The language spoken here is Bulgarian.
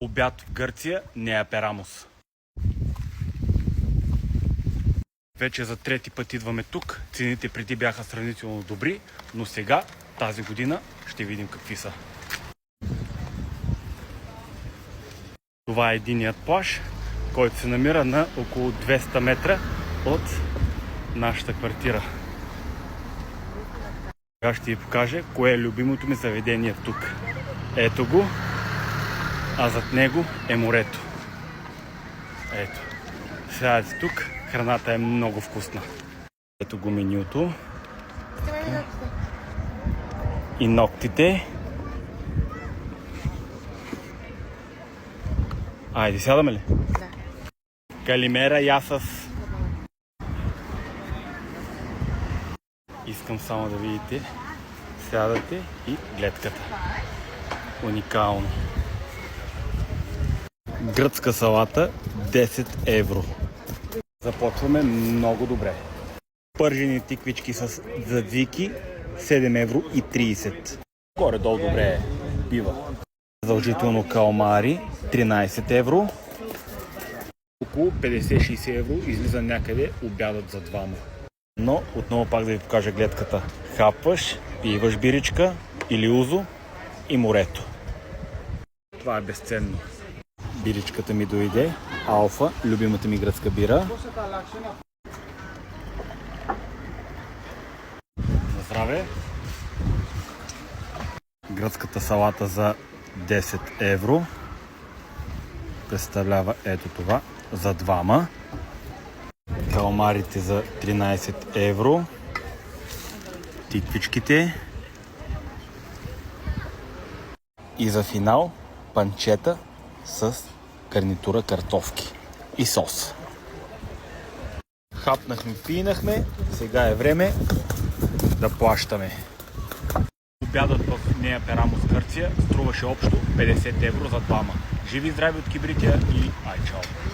Обяд в Гърция, Неа Перамус. Вече за трети път идваме тук. Цените преди бяха сравнително добри, но сега, тази година, ще видим какви са. Това е единият плаж, който се намира на около 200 метра от нашата квартира. Сега ще ви покажа кое е любимото ми заведение тук. Ето го, а зад него е морето. Ето. Сядате тук, храната е много вкусна. Ето го менюто. И ногтите. Айде, сядаме ли? Да. Калимера, ясас. Искам само да видите. Сядате и гледката. Уникално. Гръцка салата 10 евро. Започваме много добре. Пържени тиквички с задвики 7 евро и 30. Горе-долу добре е. Бива. Задължително калмари 13 евро. Около 50-60 евро излиза някъде обядът за двама. Но отново пак да ви покажа гледката. Хапваш, пиваш биричка или узо и морето. Това е безценно. Биричката ми дойде. Алфа, любимата ми гръцка бира. На здраве! Гръцката салата за 10 евро. Представлява ето това за двама. Каламарите за 13 евро. Тиквичките. И за финал панчета с гарнитура картофки и сос. Хапнахме, пинахме, сега е време да плащаме. Обядът в Неа Перамус, Гърция, струваше общо 50 евро за двама. Живи и здрави от Кибритя и ай чао!